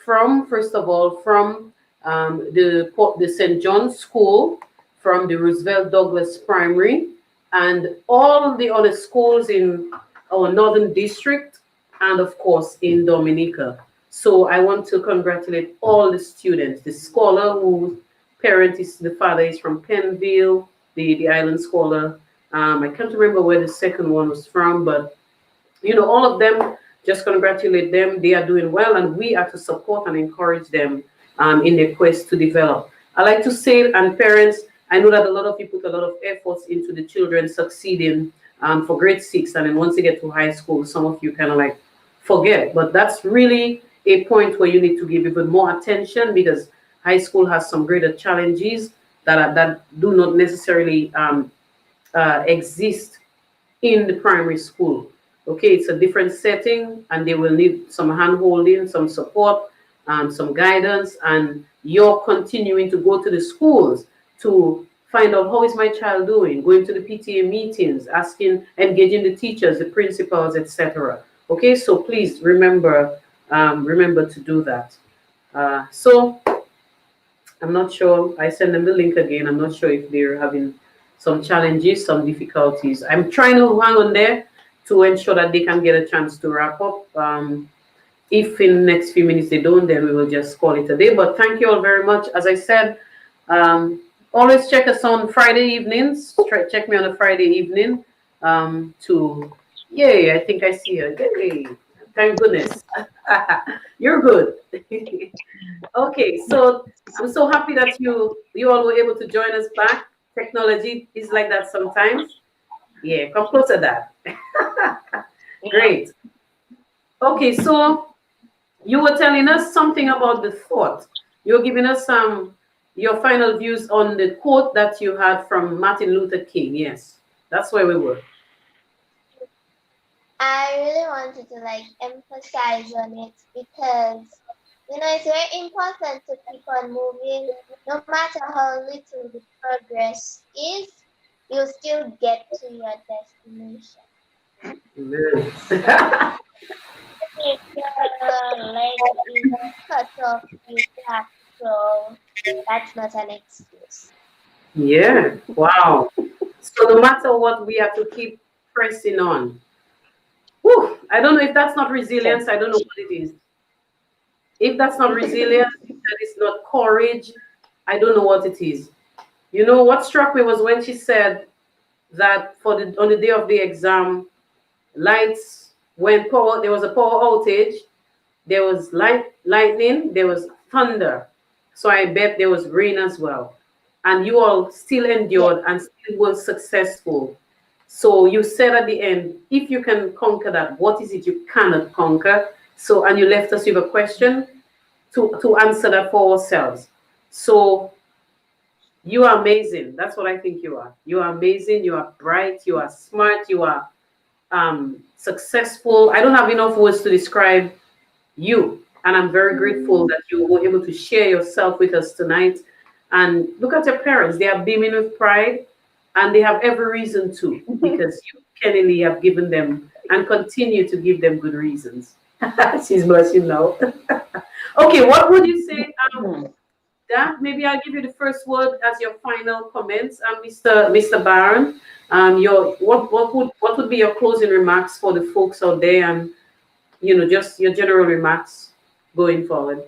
from, first of all, from the St. John's School, from the Roosevelt Douglas Primary, and all the other schools in our Northern District, and of course in Dominica. So I want to congratulate all the students, the scholar whose parent is, the father is from Pennville, the island scholar. I can't remember where the second one was from, but you know, all of them, just congratulate them. They are doing well, and we are to support and encourage them in their quest to develop. I like to say, and parents, I know that a lot of you put a lot of efforts into the children succeeding for grade 6, and then once they get to high school, some of you kind of like forget. But that's really a point where you need to give even more attention, because high school has some greater challenges that do not necessarily exist in the primary school. Okay, it's a different setting, and they will need some hand-holding, some support, some guidance, and you're continuing to go to the schools to find out how is my child doing, going to the PTA meetings, asking, engaging the teachers, the principals, etc. Okay, so please remember to do that. So I'm not sure, I send them the link again. I'm not sure if they're having some challenges, some difficulties. I'm trying to hang on there to ensure that they can get a chance to wrap up. If in the next few minutes they don't, then we will just call it a day. But thank you all very much. As I said, always check us on Friday evenings. Check me on a Friday evening yay, I think I see her. Yay. Thank goodness. You're good. Okay, so I'm so happy that you all were able to join us back. Technology is like that sometimes. Yeah, come closer, Dad. Great. Okay, so you were telling us something about the thought. You're giving us your final views on the quote that you had from Martin Luther King. Yes, that's where we were. I really wanted to like emphasize on it because it's very important to keep on moving. No matter how little the progress is, you'll still get to your destination. If your leg is cut off, you can't crawl. That's not an excuse. Yeah, wow. So no matter what, we have to keep pressing on. Whew, I don't know if that's not resilience. I don't know what it is. If that's not resilience, if that is not courage, I don't know what it is. You know, what struck me was when she said that on the day of the exam, lights went power. There was a power outage. There was lightning. There was thunder. So I bet there was rain as well. And you all still Yes. endured and still were successful. So you said at the end, if you can conquer that, what is it you cannot conquer? So, and you left us with a question to answer that for ourselves. So you are amazing. That's what I think you are. You are amazing. You are bright. You are smart. You are successful. I don't have enough words to describe you. And I'm very grateful that you were able to share yourself with us tonight. And look at your parents. They are beaming with pride and they have every reason to because you, Kennedy, have given them and continue to give them good reasons. She's blushing now. Okay, what would you say? That maybe I'll give you the first word as your final comments, Mr. Baron. Your what would be your closing remarks for the folks out there, and just your general remarks going forward.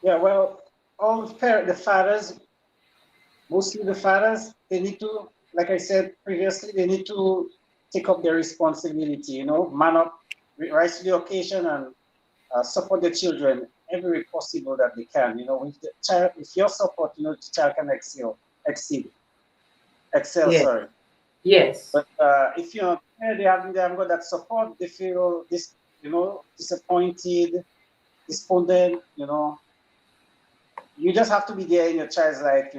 Yeah, well, all the fathers, mostly the fathers, they need to, like I said previously, they need to take up their responsibility, man up, rise to the occasion and support the children every way possible that they can. With the child, with your support, the child can excel, Yes. sorry. Yes. But if they haven't got that support, they feel disappointed, despondent, you just have to be there in your child's life,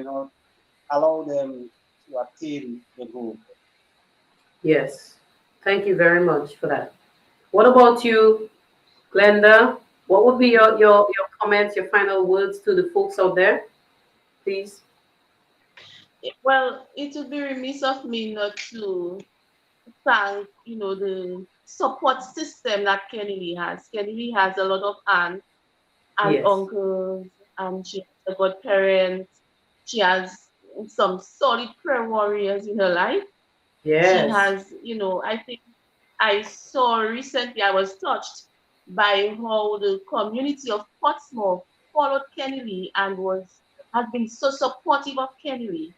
allow them to attain the goal. Yes. Thank you very much for that. What about you, Glenda? What would be your comments, your final words to the folks out there, please? Well, it would be remiss of me not to thank, the support system that Kenilee has. Kenilee has a lot of aunts and Yes. uncles, and she has a godparents. She has some solid prayer warriors in her life. She Yes. has, I think I saw recently, I was touched by how the community of Portsmouth followed Kenilee and has been so supportive of Kenilee.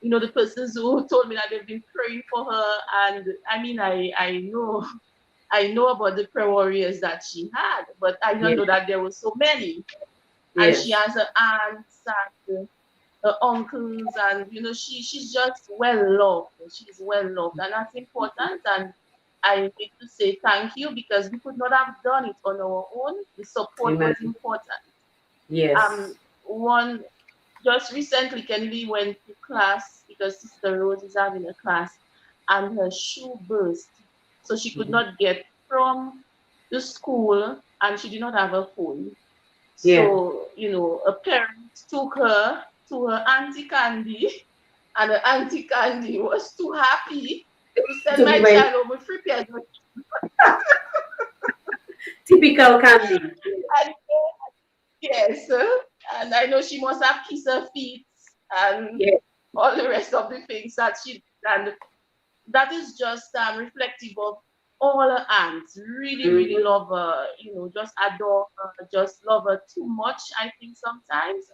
The persons who told me that they've been praying for her, and I mean, I know I know about the prayer warriors that she had, but I don't Yes. know that there were so many. And she Yes. has her aunts and her uncles, and she's just well loved. She's well loved, and that's important. And I need to say thank you because we could not have done it on our own. The support Amen. was important. Yes. One just recently, Kennedy went to class because Sister Rose is having a class, and her shoe burst, so she could not get from the school, and she did not have a phone. Yeah. So, a parent took her to her Auntie Candy, and her Auntie Candy was too happy to send To be my my child over free pair. typical Candy. And yes, and I know she must have kissed her feet and Yeah. all the rest of the things that she and that is just reflective of all her aunts. Really, really love her, just adore her, just love her too much, I think sometimes.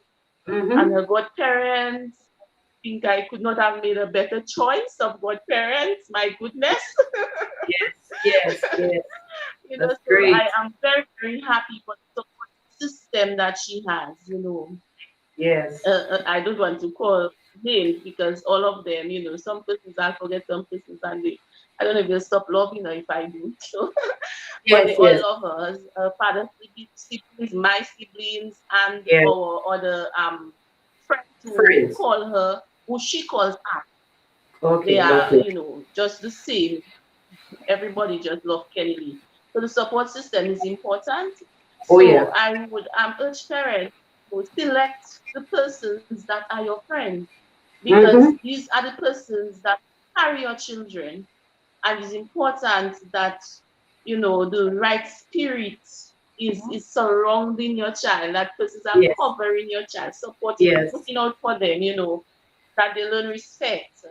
And her godparents, I think I could not have made a better choice of godparents. My goodness. Yes. Yes. Yes. That's So great. I am very, very happy for the support system that she has, Yes. I don't want to call names because all of them, some persons I forget some persons and I don't know if they'll stop loving her if I do. So, but they Yes. all Yes. love her. Her father's siblings, my siblings, and Yes. our other friends who Friends. call her, who she calls aunt. They Okay. are, Okay. just the same. Everybody just love Kennedy. So the support system is important. Oh yeah. So I would urge parents to select the persons that are your friends because Mm-hmm. these are the persons that carry your children. And it's important that the right spirit is surrounding your child, that persons are Yes. covering your child, supporting them, Yes. looking out for them, that they learn respect.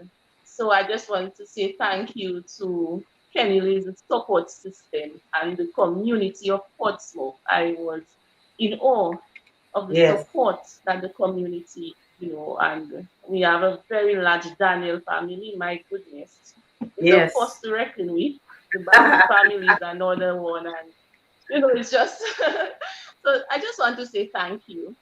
So I just want to say thank you to Kenilee's support system and the community of Portsmouth. I was in awe of the Yes. support that the community, and we have a very large Daniel family, my goodness. It's a Yes. force to reckon with. The Baron family is another one, and it's just. So I just want to say thank you.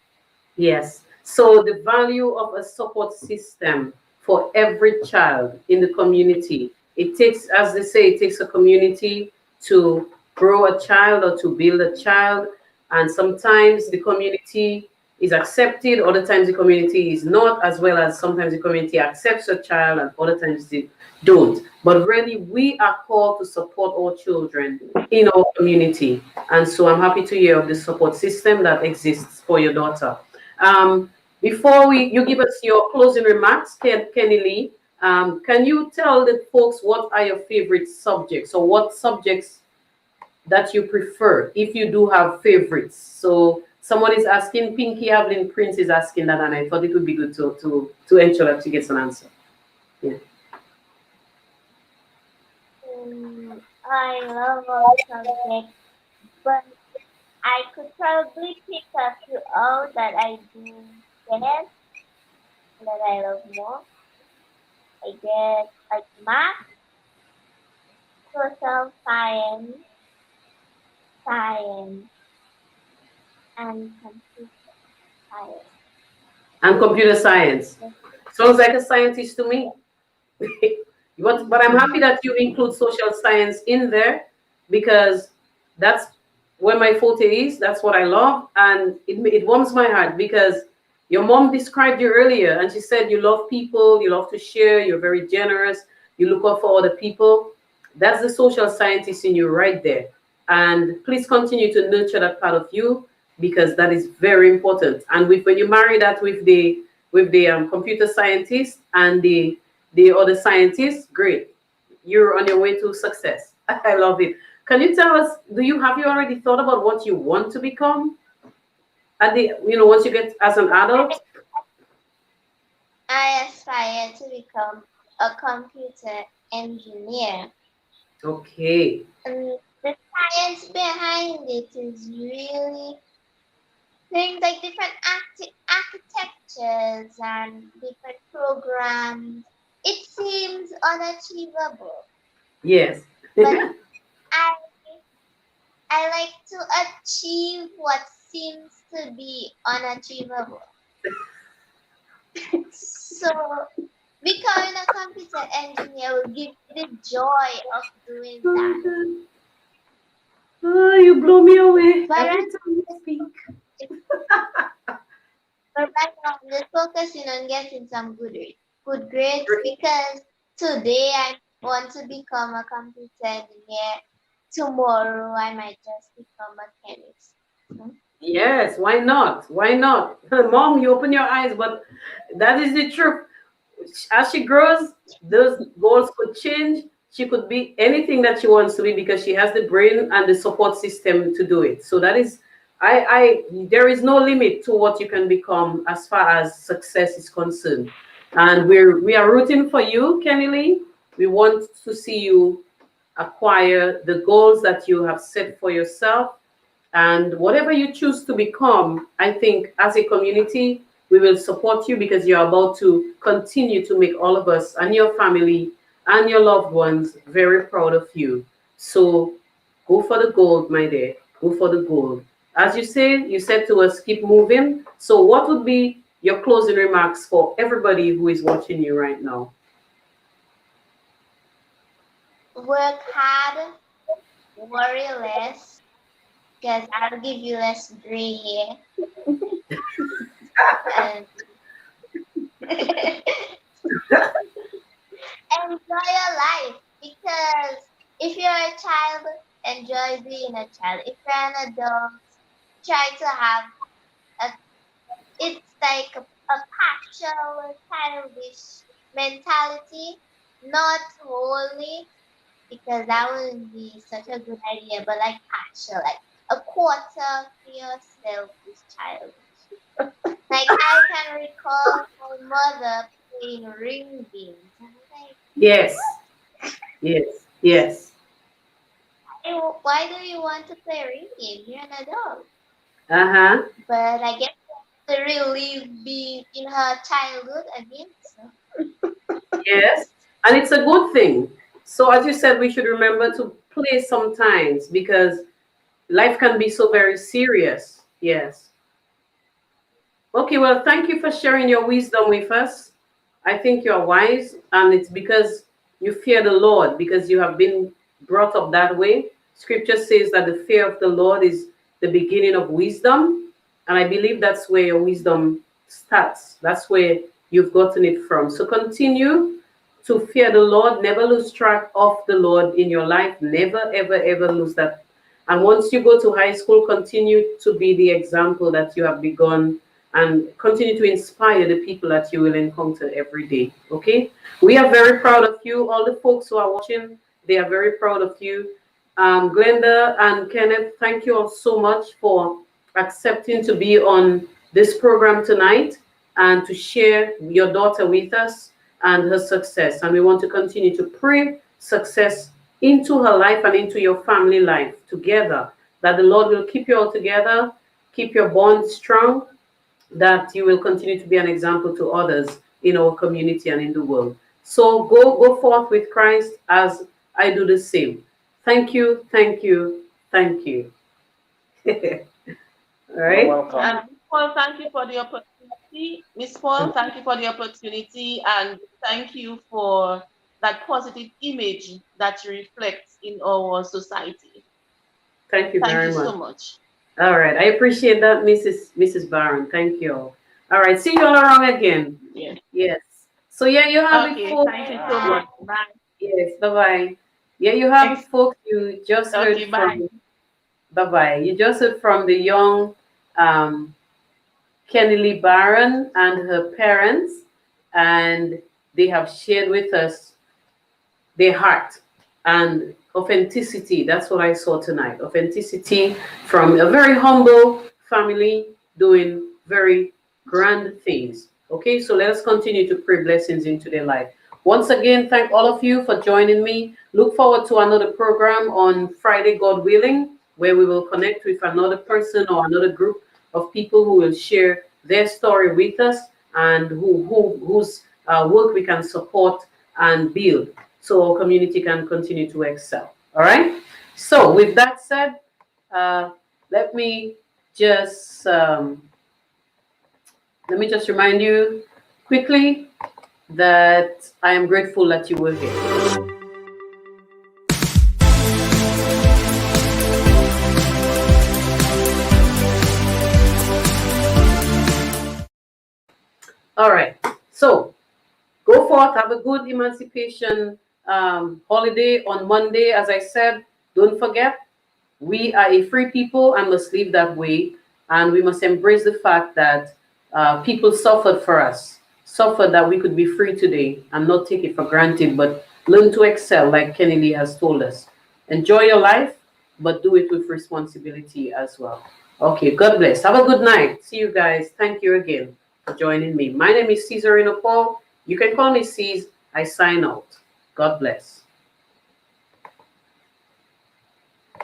Yes. So the value of a support system for every child in the community. It takes, as they say, it takes a community to grow a child or to build a child. And sometimes the community is accepted, other times the community is not, as well as sometimes the community accepts a child and other times they don't. But really, we are called to support our children in our community. And so I'm happy to hear of the support system that exists for your daughter. Before you give us your closing remarks, Kenilee, can you tell the folks what are your favorite subjects or what subjects that you prefer if you do have favorites? So someone is asking, Pinky Evelyn Prince is asking that, and I thought it would be good to ensure that she gets an answer. Yeah. I love all subjects, but I could probably pick a few out that I do best, that I love more. I get like math, social science, science, and computer science. And computer science. Sounds like a scientist to me. But I'm happy that you include social science in there because that's where my forte is. That's what I love. And it warms my heart because your mom described you earlier and she said you love people, you love to share, you're very generous, you look out for other people. That's the social scientist in you right there. And please continue to nurture that part of you because that is very important. And when you marry that with the computer scientist and the other scientists, great. You're on your way to success. I love it. Can you tell us, have you already thought about what you want to become at once you get as an adult? I aspire to become a computer engineer. Okay. And the science behind it is really things like different architectures and different programs. It seems unachievable, Yes. but I I like to achieve what seems to be unachievable. So becoming a computer engineer will give me the joy of doing that. Oh, you blow me away But every right, time you speak. but right now, I'm just focusing on getting some good grades because today I want to become a computer engineer. Tomorrow I might just become a chemist. Yes, why not? Why not? Mom, you open your eyes, but that is the truth. As she grows, those goals could change. She could be anything that she wants to be because she has the brain and the support system to do it. So that is, there is no limit to what you can become as far as success is concerned. And we are rooting for you, Kenilee. We want to see you acquire the goals that you have set for yourself. And whatever you choose to become, I think as a community, we will support you because you're about to continue to make all of us and your family and your loved ones very proud of you. So go for the gold, my dear. Go for the gold. As you said to us, keep moving. So what would be your closing remarks for everybody who is watching you right now? Work hard, worry less, because I'll give you less gray hair. And enjoy your life because if you're a child, enjoy being a child. If you're an adult, try to have it's like a partial childish mentality, not wholly, because that wouldn't be such a good idea, but like partial, like a quarter of yourself is childish. Like I can recall my mother playing ring games. And I'm like, Yes, yes, yes. why do you want to play ring games? You're an adult. Uh-huh. But I guess to relive being in her childhood again. So Yes. And it's a good thing. So as you said, we should remember to play sometimes because life can be so very serious. Yes. Okay, well, thank you for sharing your wisdom with us. I think you're wise, and it's because you fear the Lord, because you have been brought up that way. Scripture says that the fear of the Lord is the beginning of wisdom, and I believe that's where your wisdom starts. That's where you've gotten it from. So continue to fear the Lord. Never lose track of the Lord in your life. Never, ever, ever lose that. And once you go to high school, continue to be the example that you have begun and continue to inspire the people that you will encounter every day. Okay? We are very proud of you. All the folks who are watching, they are very proud of you. Glenda and Kenneth, thank you all so much for accepting to be on this program tonight and to share your daughter with us and her success. And we want to continue to pray success into her life and into your family life together, that the Lord will keep you all together, keep your bond strong, that you will continue to be an example to others in our community and in the world. So go forth with Christ as I do the same. Thank you, thank you, thank you. All right. You're welcome. And Paul, thank you for the opportunity. Miss Paul, thank you for the opportunity, and thank you for that positive image that you reflect in our society. Thank you very Thank you much. so much. All right. I appreciate that, Mrs. Baron. Thank you all. All right. See you all around again. Yes. Yes. So yeah, you have it, Okay, folks. thank you so much. Bye. Yes, bye-bye. Yeah, you have it, folks. You just heard Okay, bye. from bye-bye. You just heard from the young Kenilee Baron and her parents, and they have shared with us their heart and authenticity. That's what I saw tonight. Authenticity from a very humble family doing very grand things. Okay, so let us continue to pray blessings into their life. Once again, thank all of you for joining me. Look forward to another program on Friday, God willing, where we will connect with another person or another group of people who will share their story with us and whose work we can support and build so our community can continue to excel. All right? So with that said, let me just remind you quickly that I am grateful that you were here. All right, so go forth, have a good emancipation holiday on Monday. As I said, don't forget, we are a free people and must live that way. And we must embrace the fact that people suffered for us, suffered that we could be free today and not take it for granted, but learn to excel like Kennedy has told us. Enjoy your life, but do it with responsibility as well. Okay, God bless. Have a good night. See you guys. Thank you again for joining me. My name is Cesarino Paul. You can call me Cez. I sign out. God bless.